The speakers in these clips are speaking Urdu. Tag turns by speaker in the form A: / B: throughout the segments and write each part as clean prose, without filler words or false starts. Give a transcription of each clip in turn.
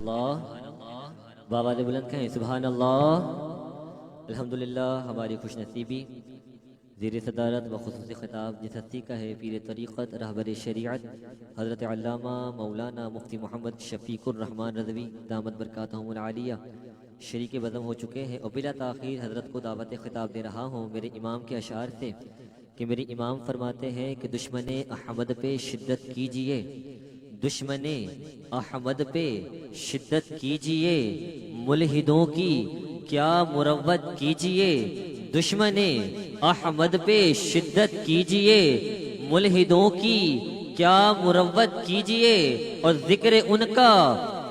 A: اللہ بابا نے بلند کہیں سبحان اللہ۔ الحمدللہ ہماری خوش نصیبی زیر صدارت و خصوصی خطاب جس ہستی کا ہے پیر طریقت رہبر شریعت حضرت علامہ مولانا مفتی محمد شفیق الرحمن رضوی دامت برکاتہم العالیہ شریک بزم ہو چکے ہیں، اور بلا تاخیر حضرت کو دعوت خطاب دے رہا ہوں میرے امام کے اشعار سے کہ میرے امام فرماتے ہیں کہ دشمن احمد پہ شدت کیجئے، دشمن احمد پہ شدت کیجئے، ملحدوں کی کیا مروت کیجئے، دشمن احمد پہ شدت کیجئے، ملحدوں کی کیا مروت کیجئے، اور ذکر ان کا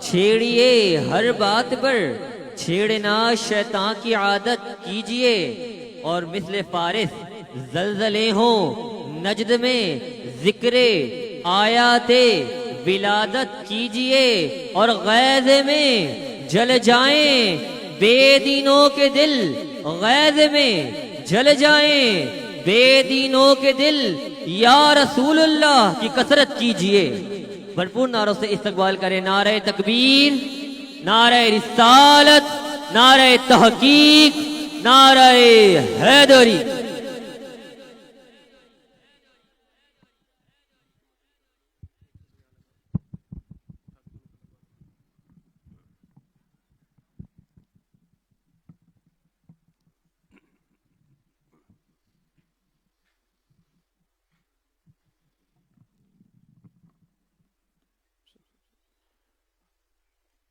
A: چھیڑیے ہر بات پر، چھیڑنا شیطان کی عادت کیجئے، اور مثل فارس زلزلے ہوں نجد میں ذکر آیات ولادت کیجئے، اور غیظ میں جل جائیں بے دینوں کے دل، غیظ میں جل جائیں بے دینوں کے دل، یا رسول اللہ کی کثرت کیجئے۔ بھرپور نعروں سے استقبال کریں، نعرہ تکبیر، نعرہ رسالت، نعرہ تحقیق، نعرہ حیدری۔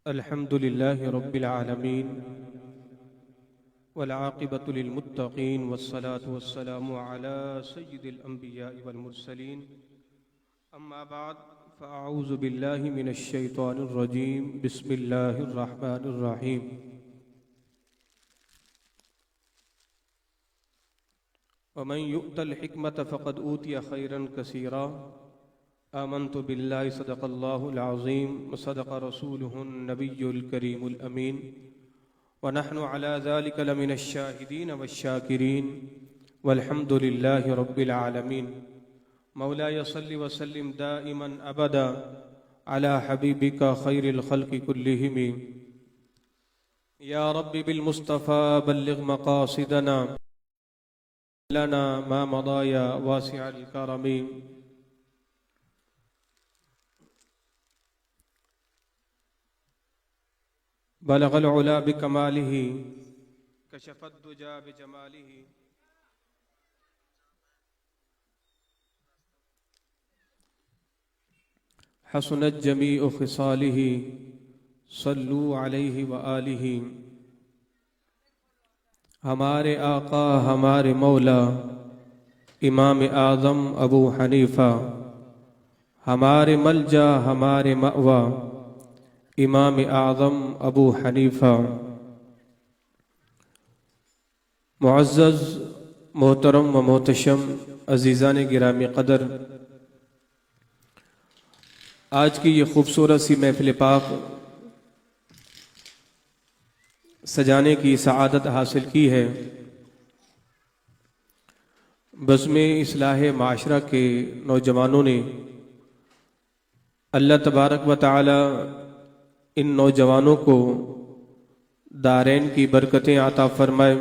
B: الحمد لله رب العالمين والعاقبة للمتقين والصلاة والسلام على سيد الأنبياء والمرسلين، أما بعد فأعوذ بالله من الشيطان الرجيم، بسم الله الرحمن الرحيم۔ ومن يؤت الحكمة فقد أوتي خيرا كثيرا، آمنت بالله صدق الله العظيم وصدق رسوله النبي الكريم الأمين، ونحن على ذلك لمن الشاهدين والشاكرين، والحمد لله رب العالمين۔ مولاي صل وسلم دائما أبدا على حبيبك خير الخلق كلهم، يا رب بالمصطفى بلغ مقاصدنا لنا ما مضى يا واسع الكرم۔ بلغ العلا بکمالہ، کشف الدجى بجمالہ، حسنت جمیع خصالہ، صلوا علیہ وآلہ۔ ہمارے آقا ہمارے مولا امام اعظم ابو حنیفہ، ہمارے ملجا ہمارے مأویٰ امام اعظم ابو حنیفہ۔ معزز محترم و محتشم عزیزان گرامی قدر، آج کی یہ خوبصورت سی محفل پاک سجانے کی سعادت حاصل کی ہے بزم اصلاح معاشرہ کے نوجوانوں نے۔ اللہ تبارک و تعالی ان نوجوانوں کو دارین کی برکتیں عطا فرمائے۔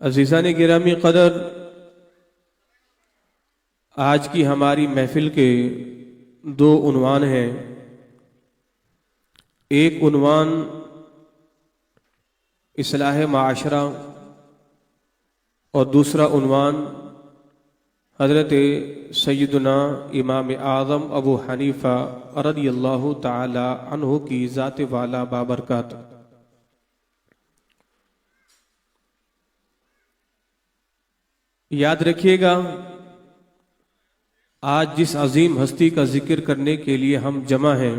B: عزیزان گرامی قدر، آج کی ہماری محفل کے دو عنوان ہیں۔ ایک عنوان اصلاح معاشرہ، اور دوسرا عنوان حضرت سیدنا امام اعظم ابو حنیفہ رضی اللہ تعالی عنہ کی ذات والا بابرکات۔ یاد رکھیے گا، آج جس عظیم ہستی کا ذکر کرنے کے لیے ہم جمع ہیں،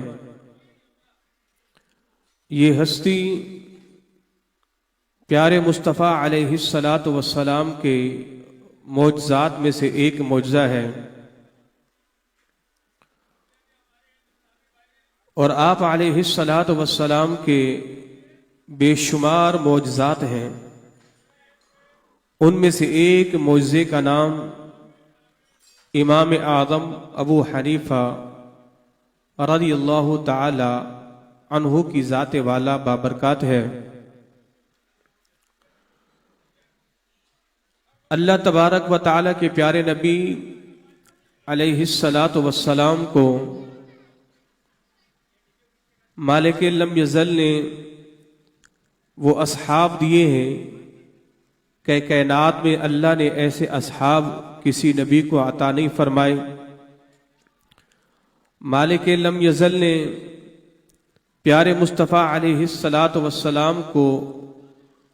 B: یہ ہستی پیارے مصطفیٰ علیہ السلام کے معجزات میں سے ایک معجزہ ہے، اور آپ علیہ السلام کے بے شمار معجزات ہیں۔ ان میں سے ایک معجزے کا نام امام اعظم ابو حنیفہ رضی اللہ تعالی عنہ کی ذات والا بابرکات ہے۔ اللہ تبارک و تعالی کے پیارے نبی علیہ الصلاۃ والسلام کو مالک لم یزل نے وہ اصحاب دیے ہیں کہ کائنات میں اللہ نے ایسے اصحاب کسی نبی کو عطا نہیں فرمائے۔ مالک لم یزل نے پیارے مصطفیٰ علیہ الصلاۃ والسلام کو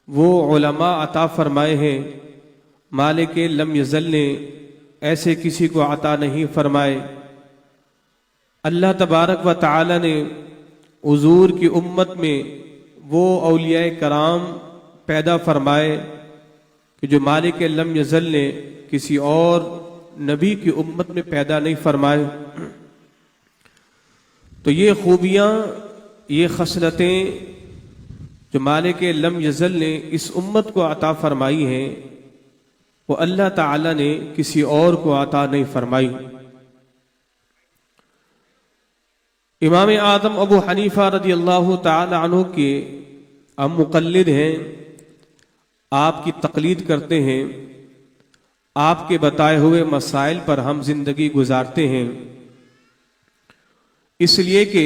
B: وہ علماء عطا فرمائے ہیں، مالک لم یزل نے ایسے کسی کو عطا نہیں فرمائے۔ اللہ تبارک و تعالی نے حضور کی امت میں وہ اولیاء کرام پیدا فرمائے کہ جو مالک لم یزل نے کسی اور نبی کی امت میں پیدا نہیں فرمائے۔ تو یہ خوبیاں، یہ خصلتیں جو مالک لم یزل نے اس امت کو عطا فرمائی ہیں، وہ اللہ تعالی نے کسی اور کو عطا نہیں فرمائی۔ امام اعظم ابو حنیفہ رضی اللہ تعالی عنہ کے ہم مقلد ہیں، آپ کی تقلید کرتے ہیں، آپ کے بتائے ہوئے مسائل پر ہم زندگی گزارتے ہیں، اس لیے کہ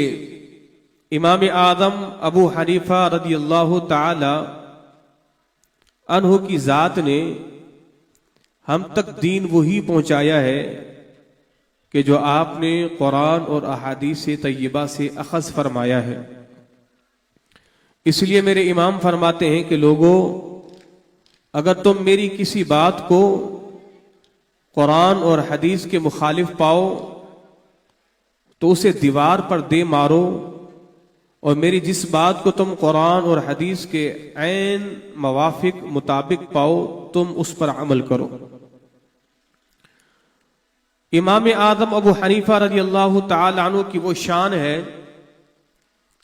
B: امام اعظم ابو حنیفہ رضی اللہ تعالی عنہ کی ذات نے ہم تک دین وہی پہنچایا ہے کہ جو آپ نے قرآن اور احادیث طیبہ سے اخذ فرمایا ہے۔ اس لیے میرے امام فرماتے ہیں کہ لوگوں، اگر تم میری کسی بات کو قرآن اور حدیث کے مخالف پاؤ تو اسے دیوار پر دے مارو، اور میری جس بات کو تم قرآن اور حدیث کے عین موافق مطابق پاؤ تم اس پر عمل کرو۔ امام اعظم ابو حنیفہ رضی اللہ تعالی عنہ کی وہ شان ہے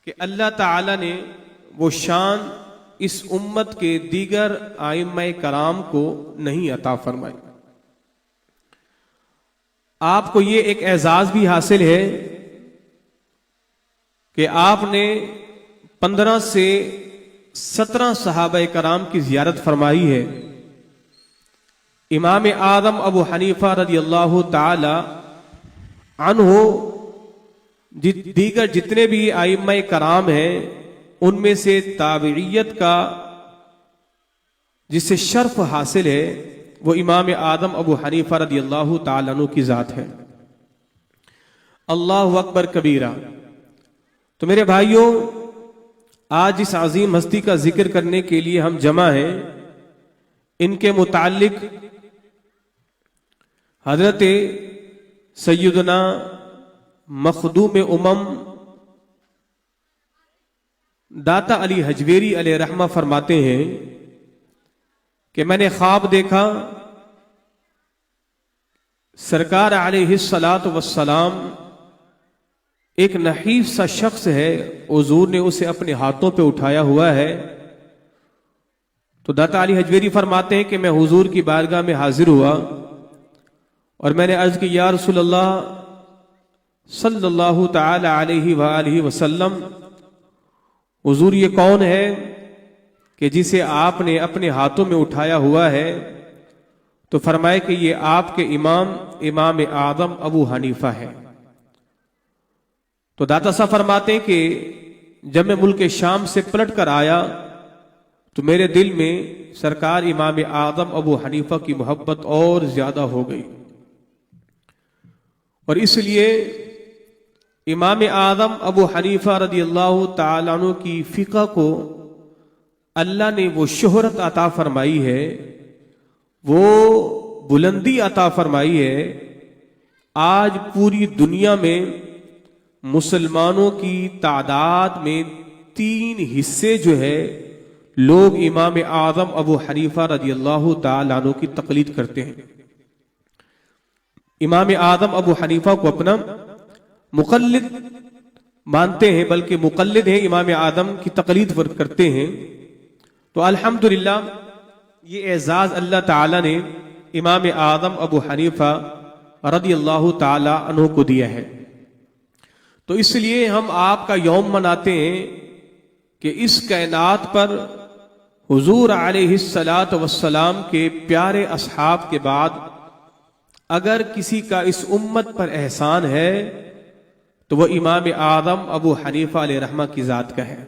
B: کہ اللہ تعالی نے وہ شان اس امت کے دیگر ائمہ کرام کو نہیں عطا فرمائی۔ آپ کو یہ ایک اعزاز بھی حاصل ہے کہ آپ نے 15 سے 17 صحابہ کرام کی زیارت فرمائی ہے۔ امام اعظم ابو حنیفہ رضی اللہ تعالی عنہ دیگر جتنے بھی ائمہ کرام ہیں ان میں سے تابعیت کا جس سے شرف حاصل ہے وہ امام اعظم ابو حنیفہ رضی اللہ تعالی عنہ کی ذات ہے۔ اللہ اکبر کبیرہ۔ تو میرے بھائیوں، آج اس عظیم ہستی کا ذکر کرنے کے لیے ہم جمع ہیں، ان کے متعلق حضرت سیدنا مخدوم امم داتا علی حجویری علیہ رحمہ فرماتے ہیں کہ میں نے خواب دیکھا، سرکار علیہ الصلاۃ والسلام ایک نحیف سا شخص ہے، حضور نے اسے اپنے ہاتھوں پہ اٹھایا ہوا ہے۔ تو داتا علی حجویری فرماتے ہیں کہ میں حضور کی بارگاہ میں حاضر ہوا اور میں نے عرض کی، یا رسول اللہ صلی اللہ تعالی علیہ وآلہ وسلم، حضور یہ کون ہے کہ جسے آپ نے اپنے ہاتھوں میں اٹھایا ہوا ہے؟ تو فرمائے کہ یہ آپ کے امام اعظم ابو حنیفہ ہے۔ تو داتا صاحب فرماتے ہیں کہ جب میں ملک شام سے پلٹ کر آیا تو میرے دل میں سرکار امام اعظم ابو حنیفہ کی محبت اور زیادہ ہو گئی، اور اس لیے امام اعظم ابو حنیفہ رضی اللہ تعالیٰ عنہ کی فقہ کو اللہ نے وہ شہرت عطا فرمائی ہے، وہ بلندی عطا فرمائی ہے۔ آج پوری دنیا میں مسلمانوں کی تعداد میں 3 حصے جو ہے لوگ امام اعظم ابو حنیفہ رضی اللہ تعالیٰ عنہ کی تقلید کرتے ہیں۔ امام اعظم ابو حنیفہ کو اپنا مقلد مانتے ہیں، بلکہ مقلد ہیں، امام اعظم کی تقلید کرتے ہیں۔ تو الحمدللہ یہ اعزاز اللہ تعالی نے امام اعظم ابو حنیفہ رضی اللہ تعالی عنہ کو دیا ہے۔ تو اس لیے ہم آپ کا یوم مناتے ہیں کہ اس کائنات پر حضور علیہ الصلاۃ والسلام کے پیارے اصحاب کے بعد اگر کسی کا اس امت پر احسان ہے تو وہ امام اعظم ابو حنیفہ علیہ رحمہ کی ذات کا ہے۔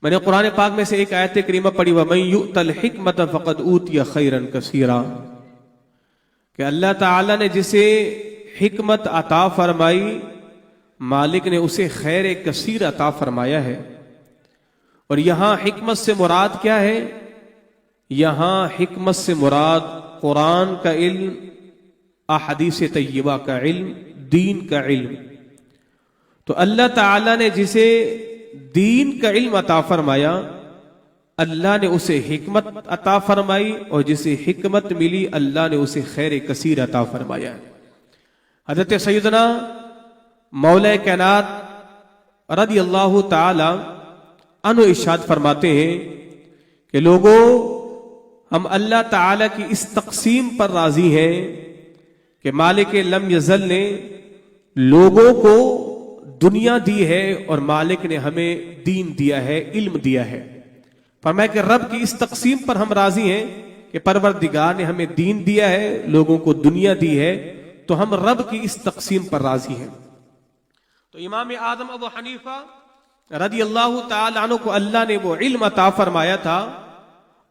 B: میں نے قرآن پاک میں سے ایک آیت کریمہ پڑھی وَمَن يُؤْتَ الْحِكْمَةَ فَقَدْ أُوتِيَ خَيْرًا كَثِيرًا، کہ اللہ تعالیٰ نے جسے حکمت عطا فرمائی مالک نے اسے خیر کثیر عطا فرمایا ہے۔ اور یہاں حکمت سے مراد کیا ہے؟ یہاں حکمت سے مراد قرآن کا علم، احادیث طیبہ کا علم، دین کا علم۔ تو اللہ تعالیٰ نے جسے دین کا علم عطا فرمایا اللہ نے اسے حکمت عطا فرمائی، اور جسے حکمت ملی اللہ نے اسے خیر کثیر عطا فرمایا۔ حضرت سیدنا مولا کائنات رضی اللہ تعالی عنہ ارشاد فرماتے ہیں کہ لوگوں، ہم اللہ تعالی کی اس تقسیم پر راضی ہیں کہ مالک لم یزل نے لوگوں کو دنیا دی ہے اور مالک نے ہمیں دین دیا ہے، علم دیا ہے۔ فرمایا کہ رب کی اس تقسیم پر ہم راضی ہیں کہ پروردگار نے ہمیں دین دیا ہے، لوگوں کو دنیا دی ہے، تو ہم رب کی اس تقسیم پر راضی ہیں۔ تو امام اعظم ابو حنیفہ رضی اللہ تعالی عنہ کو اللہ نے وہ علم عطا فرمایا تھا،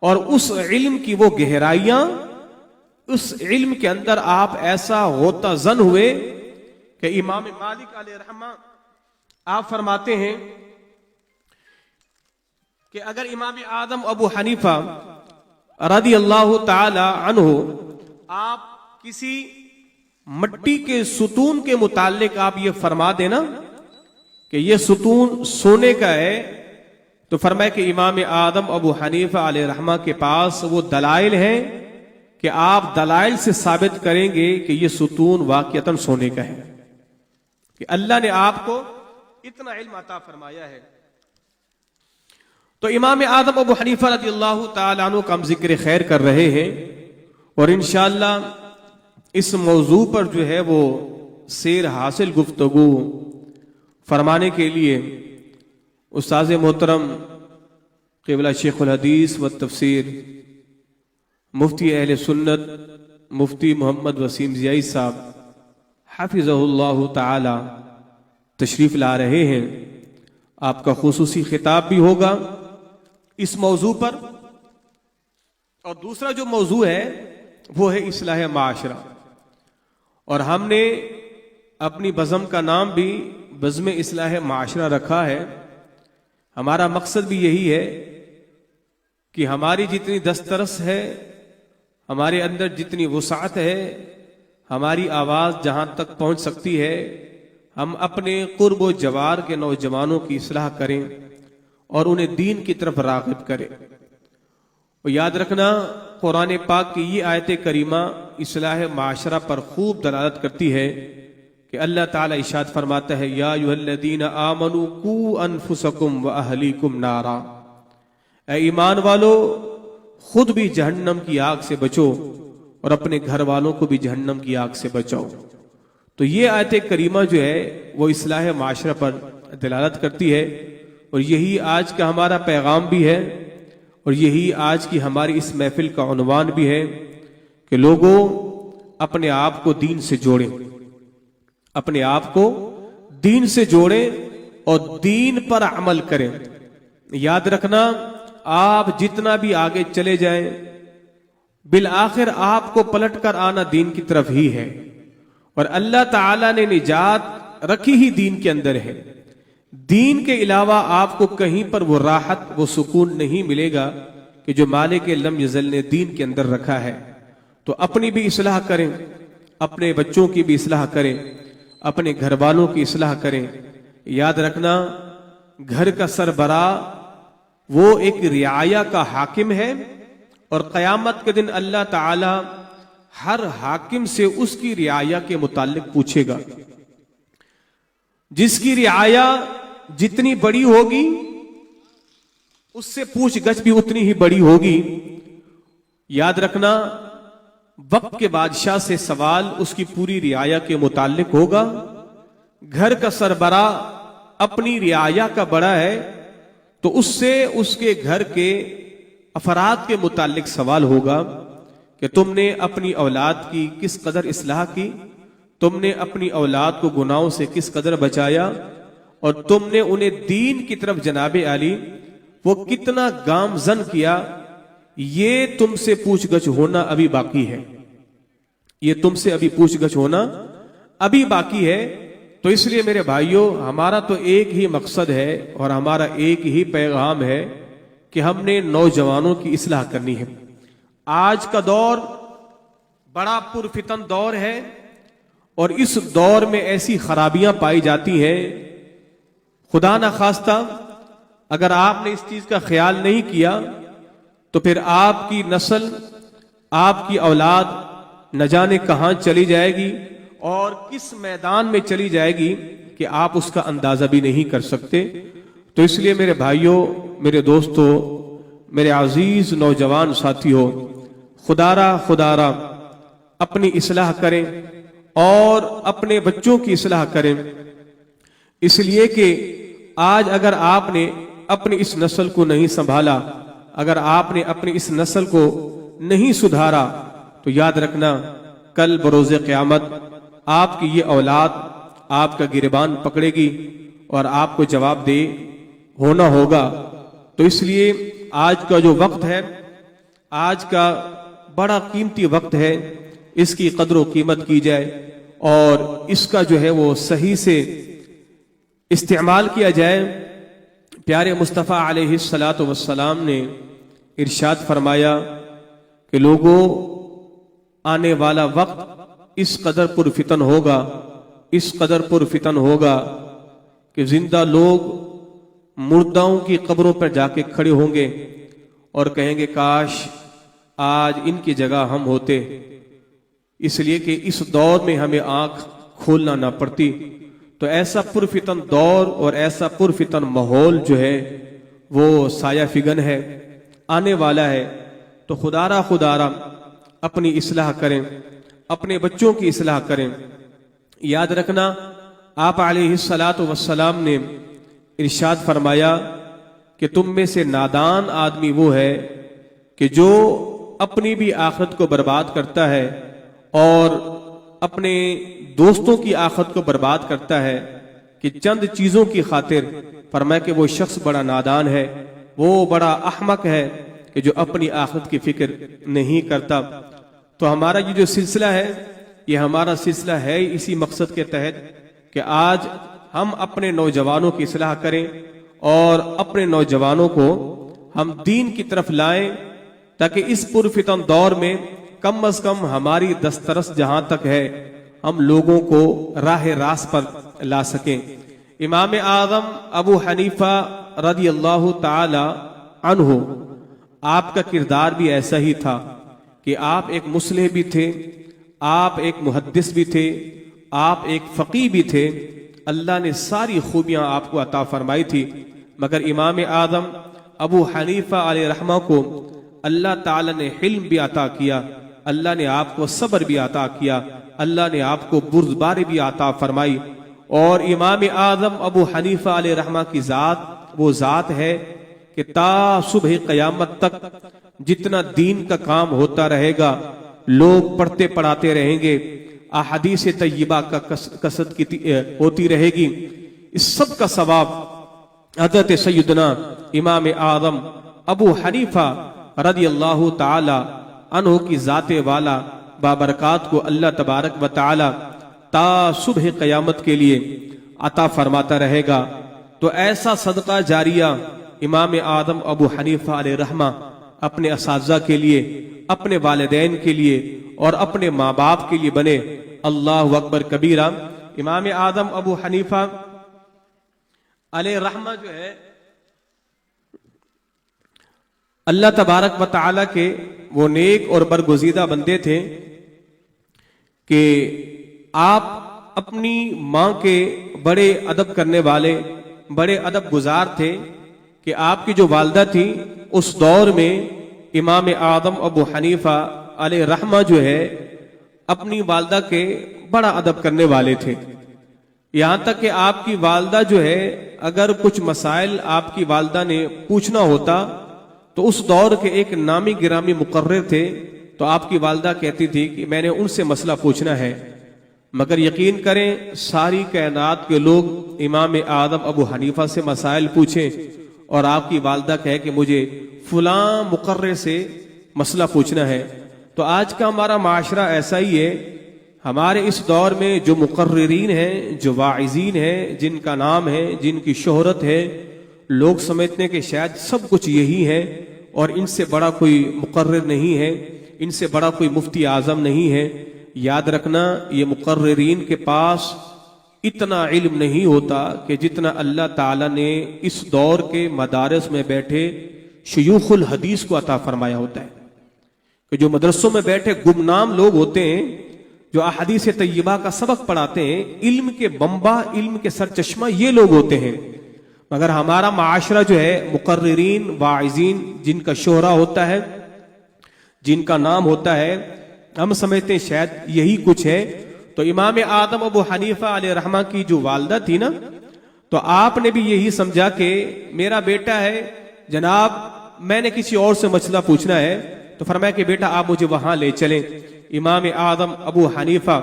B: اور اس علم کی وہ گہرائیاں، اس علم کے اندر آپ ایسا غوطہ زن ہوئے کہ امام مالک علیہ رحمہ آپ فرماتے ہیں کہ اگر امام اعظم ابو حنیفہ رضی اللہ تعالی عنہ آپ کسی مٹی کے ستون کے متعلق آپ یہ فرما دینا کہ یہ ستون سونے کا ہے، تو فرمائے کہ امام اعظم ابو حنیفہ علیہ رحمہ کے پاس وہ دلائل ہیں کہ آپ دلائل سے ثابت کریں گے کہ یہ ستون واقعتاً سونے کا ہے، کہ اللہ نے آپ کو اتنا علم عطا فرمایا ہے۔ تو امام اعظم ابو حنیفہ رضی اللہ تعالی عنہ کا ہم ذکر خیر کر رہے ہیں، اور انشاءاللہ اس موضوع پر جو ہے وہ سیر حاصل گفتگو فرمانے کے لیے استاذ محترم قبلہ شیخ الحدیث و تفسیر مفتی اہل سنت مفتی محمد وسیم ضیائی صاحب حافظہ اللہ تعالی تشریف لا رہے ہیں۔ آپ کا خصوصی خطاب بھی ہوگا اس موضوع پر، اور دوسرا جو موضوع ہے وہ ہے اصلاح معاشرہ، اور ہم نے اپنی بزم کا نام بھی بزم اصلاح معاشرہ رکھا ہے۔ ہمارا مقصد بھی یہی ہے کہ ہماری جتنی دسترس ہے، ہمارے اندر جتنی وسعت ہے، ہماری آواز جہاں تک پہنچ سکتی ہے، ہم اپنے قرب و جوار کے نوجوانوں کی اصلاح کریں اور انہیں دین کی طرف راغب کریں۔ اور یاد رکھنا قرآن پاک کی یہ آیت کریمہ اصلاح معاشرہ پر خوب دلالت کرتی ہے کہ اللہ تعالیٰ ارشاد فرماتا ہے یا ایھا الذین آمنوا قوا انفسکم واہلیکم نارا، اے ایمان والو خود بھی جہنم کی آگ سے بچو اور اپنے گھر والوں کو بھی جہنم کی آگ سے بچاؤ۔ تو یہ آیت کریمہ جو ہے وہ اصلاح معاشرہ پر دلالت کرتی ہے، اور یہی آج کا ہمارا پیغام بھی ہے، اور یہی آج کی ہماری اس محفل کا عنوان بھی ہے کہ لوگوں اپنے آپ کو دین سے جوڑیں، اپنے آپ کو دین سے جوڑیں اور دین پر عمل کریں۔ یاد رکھنا آپ جتنا بھی آگے چلے جائیں بالآخر آپ کو پلٹ کر آنا دین کی طرف ہی ہے، اور اللہ تعالیٰ نے نجات رکھی ہی دین کے اندر ہے۔ دین کے علاوہ آپ کو کہیں پر وہ راحت وہ سکون نہیں ملے گا کہ جو مالک لم یزل نے دین کے اندر رکھا ہے۔ تو اپنی بھی اصلاح کریں، اپنے بچوں کی بھی اصلاح کریں، اپنے گھر والوں کی اصلاح کریں۔ یاد رکھنا گھر کا سربراہ وہ ایک رعایا کا حاکم ہے، اور قیامت کے دن اللہ تعالی ہر حاکم سے اس کی رعایا کے متعلق پوچھے گا۔ جس کی رعایا جتنی بڑی ہوگی اس سے پوچھ گچھ بھی اتنی ہی بڑی ہوگی۔ یاد رکھنا وقت کے بادشاہ سے سوال اس کی پوری رعایا کے متعلق ہوگا. گھر کا سربراہ اپنی رعایا کا بڑا ہے تو اس سے اس کے گھر کے افراد کے متعلق سوال ہوگا کہ تم نے اپنی اولاد کی کس قدر اصلاح کی, تم نے اپنی اولاد کو گناہوں سے کس قدر بچایا, اور تم نے انہیں دین کی طرف جناب علی وہ کتنا گامزن کیا. یہ تم سے پوچھ گچھ ہونا ابھی باقی ہے, یہ تم سے ابھی پوچھ گچھ ہونا ابھی باقی ہے. تو اس لیے میرے بھائیوں, ہمارا تو ایک ہی مقصد ہے اور ہمارا ایک ہی پیغام ہے کہ ہم نے نوجوانوں کی اصلاح کرنی ہے. آج کا دور بڑا پرفتن دور ہے اور اس دور میں ایسی خرابیاں پائی جاتی ہیں, خدا نہ خواستہ اگر آپ نے اس چیز کا خیال نہیں کیا تو پھر آپ کی نسل, آپ کی اولاد نہ جانے کہاں چلی جائے گی اور کس میدان میں چلی جائے گی کہ آپ اس کا اندازہ بھی نہیں کر سکتے. تو اس لیے میرے بھائیوں, میرے دوستوں, میرے عزیز نوجوان ساتھیوں, خدا را اپنی اصلاح کریں اور اپنے بچوں کی اصلاح کریں. اس لیے کہ آج اگر آپ نے اپنی اس نسل کو نہیں سنبھالا, اگر آپ نے اپنی اس نسل کو نہیں سدھارا, تو یاد رکھنا کل بروز قیامت آپ کی یہ اولاد آپ کا گریبان پکڑے گی اور آپ کو جواب دہ ہونا ہوگا. تو اس لیے آج کا جو وقت ہے, آج کا بڑا قیمتی وقت ہے, اس کی قدر و قیمت کی جائے اور اس کا جو ہے وہ صحیح سے استعمال کیا جائے. پیارے مصطفیٰ علیہ الصلاۃ والسلام نے ارشاد فرمایا کہ لوگوں, آنے والا وقت اس قدر پرفتن ہوگا, اس قدر پرفتن ہوگا کہ زندہ لوگ مرداؤں کی قبروں پر جا کے کھڑے ہوں گے اور کہیں گے کاش آج ان کی جگہ ہم ہوتے, اس لیے کہ اس دور میں ہمیں آنکھ کھولنا نہ پڑتی. تو ایسا پرفتن دور اور ایسا پرفتن ماحول جو ہے وہ سایہ فگن ہے, آنے والا ہے. تو خدا را اپنی اصلاح کریں, اپنے بچوں کی اصلاح کریں. یاد رکھنا آپ علیہ الصلاۃ والسلام نے ارشاد فرمایا کہ تم میں سے نادان آدمی وہ ہے کہ جو اپنی بھی آخرت کو برباد کرتا ہے اور اپنے دوستوں کی آخرت کو برباد کرتا ہے کہ چند چیزوں کی خاطر. فرمایا کہ وہ شخص بڑا نادان ہے, وہ بڑا احمق ہے کہ جو اپنی آخرت کی فکر نہیں کرتا. تو ہمارا یہ جو سلسلہ ہے, یہ ہمارا سلسلہ ہے اسی مقصد کے تحت کہ آج ہم اپنے نوجوانوں کی اصلاح کریں اور اپنے نوجوانوں کو ہم دین کی طرف لائیں, تاکہ اس پرفتن دور میں کم از کم ہماری دسترس جہاں تک ہے ہم لوگوں کو راہ راست پر لا سکیں. امام اعظم ابو حنیفہ رضی اللہ تعالی عنہ, آپ کا کردار بھی ایسا ہی تھا کہ آپ ایک مصلح بھی تھے, آپ ایک محدث بھی تھے, آپ ایک فقیہ بھی تھے. اللہ نے ساری خوبیاں آپ کو عطا فرمائی تھی, مگر امام اعظم ابو حنیفہ علیہ رحمہ کو اللہ تعالی نے حلم بھی عطا کیا, اللہ نے آپ کو صبر بھی عطا کیا, اللہ نے آپ کو بردباری بھی عطا فرمائی. اور امام اعظم ابو حنیفہ علیہ رحمہ کی ذات وہ ذات ہے کہ تا صبح قیامت تک جتنا دین کا کام ہوتا رہے گا, لوگ پڑھتے پڑھاتے رہیں گے, احادیث طیبہ کا کثرت ہوتی رہے گی. اس سب کا ثواب حضرت سیدنا امام اعظم ابو حنیفہ رضی اللہ تعالی عنہ کی ذات والا بابرکات کو اللہ تبارک و تعالی تا صبح قیامت کے لیے عطا فرماتا رہے گا. تو ایسا صدقہ جاریہ امام اعظم ابو حنیفہ علیہ رحمہ اپنے اساتذہ کے لیے, اپنے والدین کے لیے اور اپنے ماں باپ کے لیے بنے. اللہ اکبر کبیرہ. امام اعظم ابو حنیفہ علیہ رحمہ جو ہے اللہ تبارک و تعالی کے وہ نیک اور برگزیدہ بندے تھے کہ آپ اپنی ماں کے بڑے ادب کرنے والے, بڑے ادب گزار تھے کہ آپ کی جو والدہ تھی اس دور میں امام اعظم ابو حنیفہ علیہ رحمہ جو ہے اپنی والدہ کے بڑا ادب کرنے والے تھے، یہاں تک کہ آپ کی والدہ جو ہے اگر کچھ مسائل آپ کی والدہ نے پوچھنا ہوتا تو اس دور کے ایک نامی گرامی مقرر تھے، تو آپ کی والدہ کہتی تھی کہ میں نے ان سے مسئلہ پوچھنا ہے، مگر یقین کریں ساری کائنات کے لوگ امام اعظم ابو حنیفہ سے مسائل پوچھیں اور آپ کی والدہ کہے کہ مجھے فلاں مقرر سے مسئلہ پوچھنا ہے۔ تو آج کا ہمارا معاشرہ ایسا ہی ہے، ہمارے اس دور میں جو مقررین ہیں، جو واعظین ہیں، جن کا نام ہے، جن کی شہرت ہے، لوگ سمجھتے ہیں کہ شاید سب کچھ یہی ہے اور ان سے بڑا کوئی مقرر نہیں ہے، ان سے بڑا کوئی مفتی اعظم نہیں ہے۔ یاد رکھنا یہ مقررین کے پاس اتنا علم نہیں ہوتا کہ جتنا اللہ تعالیٰ نے اس دور کے مدارس میں بیٹھے شیوخ الحدیث کو عطا فرمایا ہوتا ہے، کہ جو مدرسوں میں بیٹھے گمنام لوگ ہوتے ہیں، جو احادیث طیبہ کا سبق پڑھاتے ہیں، علم کے بمبا، علم کے سرچشمہ یہ لوگ ہوتے ہیں۔ مگر ہمارا معاشرہ جو ہے مقررین، واعظین جن کا شہرہ ہوتا ہے، جن کا نام ہوتا ہے، ہم سمجھتے ہیں شاید یہی کچھ ہے۔ تو امام اعظم ابو حنیفہ علیہ رحمہ کی جو والدہ تھی نا، تو آپ نے بھی یہی سمجھا کہ میرا بیٹا ہے جناب، میں نے کسی اور سے مسئلہ پوچھنا ہے، تو فرمایا کہ بیٹا آپ مجھے وہاں لے چلیں۔ امام اعظم ابو حنیفہ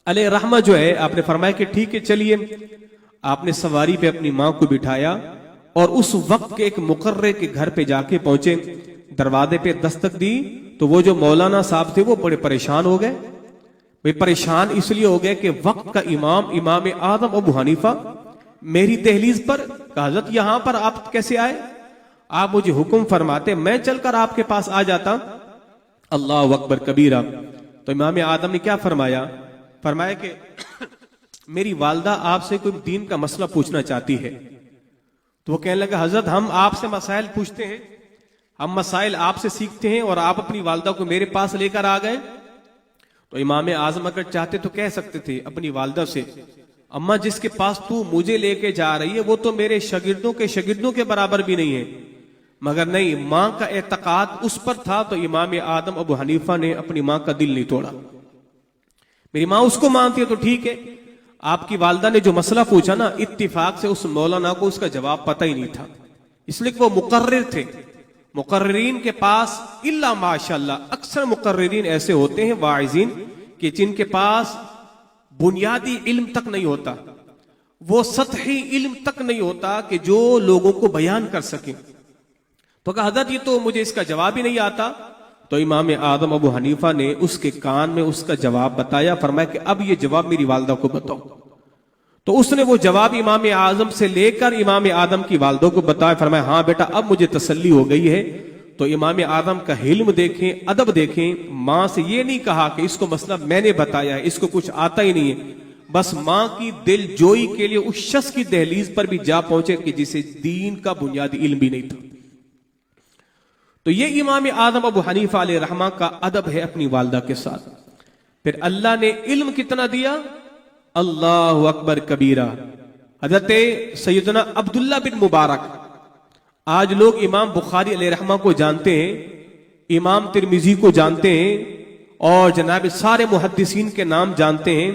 B: علیہ رحمہ جو ہے آپ نے فرمایا کہ ٹھیک ہے چلیے۔ آپ نے سواری پہ اپنی ماں کو بٹھایا اور اس وقت کے ایک مقرر کے گھر پہ جا کے پہنچے، دروازے پہ دستک دی تو وہ جو مولانا صاحب تھے وہ بڑے پریشان ہو گئے۔ پریشان اس لیے ہو گئے کہ وقت کا امام اعظم ابو حنیفہ میری دہلیز پر، کہا حضرت یہاں پر آپ کیسے آئے؟ آپ مجھے حکم فرماتے میں چل کر آپ کے پاس آ جاتا۔ اللہ اکبر کبیرہ۔ تو امام اعظم نے کیا فرمایا؟ فرمایا کہ میری والدہ آپ سے کوئی دین کا مسئلہ پوچھنا چاہتی ہے۔ تو وہ کہنے لگا حضرت ہم آپ سے مسائل پوچھتے ہیں، ہم مسائل آپ سے سیکھتے ہیں اور آپ اپنی والدہ کو میرے پاس لے کر آ گئے۔ تو امام اعظم اگر چاہتے تو کہہ سکتے تھے اپنی والدہ سے، اماں جس کے پاس تو مجھے لے کے جا رہی ہے وہ تو میرے شاگردوں کے برابر بھی نہیں ہے، مگر نہیں، ماں کا اعتقاد اس پر تھا تو امام اعظم ابو حنیفہ نے اپنی ماں کا دل نہیں توڑا۔ میری ماں اس کو مانتی ہے تو ٹھیک ہے۔ آپ کی والدہ نے جو مسئلہ پوچھا نا، اتفاق سے اس مولانا کو اس کا جواب پتہ ہی نہیں تھا، اس لیے کہ وہ مقرر تھے۔ مقررین کے پاس الا ماشاءاللہ اکثر مقررین ایسے ہوتے ہیں واعظین کہ جن کے پاس بنیادی علم تک نہیں ہوتا، وہ سطحی علم تک نہیں ہوتا کہ جو لوگوں کو بیان کر سکیں۔ تو کہا حضرت یہ تو مجھے اس کا جواب ہی نہیں آتا۔ تو امام اعظم ابو حنیفہ نے اس کے کان میں اس کا جواب بتایا، فرمایا کہ اب یہ جواب میری والدہ کو بتاؤ۔ تو اس نے وہ جواب امام اعظم سے لے کر امام اعظم کی والدہ کو بتایا، فرمایا ہاں بیٹا اب مجھے تسلی ہو گئی ہے۔ تو امام اعظم کا حلم دیکھیں، ادب دیکھیں، ماں سے یہ نہیں کہا کہ اس کو مسئلہ میں نے بتایا ہے، اس کو کچھ آتا ہی نہیں ہے، بس ماں کی دل جوئی کے لیے اس شخص کی دہلیز پر بھی جا پہنچے کہ جسے دین کا بنیادی علم بھی نہیں تھا۔ تو یہ امام اعظم ابو حنیفہ علیہ رحمہ کا ادب ہے اپنی والدہ کے ساتھ۔ پھر اللہ نے علم کتنا دیا، اللہ اکبر کبیرہ۔ حضرت سیدنا عبداللہ بن مبارک، آج لوگ امام بخاری علیہ رحمہ کو جانتے ہیں، امام ترمذی کو جانتے ہیں اور جناب سارے محدثین کے نام جانتے ہیں۔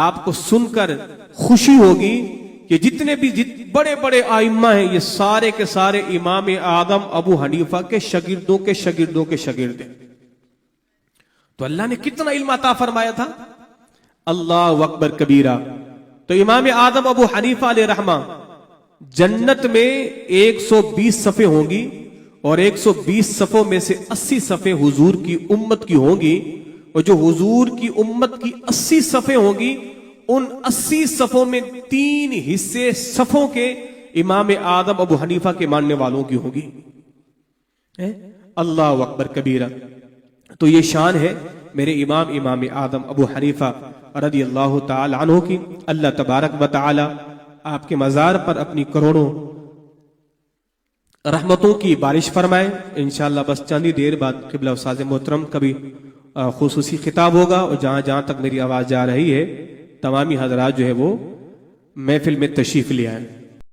B: آپ کو سن کر خوشی ہوگی کہ جتنے بھی بڑے بڑے آئمہ ہیں یہ سارے کے سارے امام اعظم ابو حنیفہ کے شاگردوں کے شاگردوں کے شاگرد ہیں۔ تو اللہ نے کتنا علم عطا فرمایا تھا، اللہ اکبر کبیرہ۔ تو امام اعظم ابو حنیفہ علیہ رحمہ، جنت میں 120 صفیں ہوں گی اور 120 صفوں میں سے 80 صفیں حضور کی امت کی ہوں گی، اور جو حضور کی امت کی 80 صفیں ہوں گی ان 80 صفوں میں 3 حصے صفوں کے امام اعظم ابو حنیفہ کے ماننے والوں کی ہوں گی۔ اللہ اکبر کبیرہ۔ تو یہ شان ہے میرے امام اعظم ابو حنیفہ رضی اللہ تعالی عنہ کی۔ اللہ تبارک و تعالی آپ کے مزار پر اپنی کروڑوں رحمتوں کی بارش فرمائے۔ انشاءاللہ بس چند ہی دیر بعد قبلہ استاذ محترم کا بھی خصوصی خطاب ہوگا، اور جہاں جہاں تک میری آواز جا رہی ہے تمامی حضرات جو ہے وہ محفل میں تشریف لے آئیں۔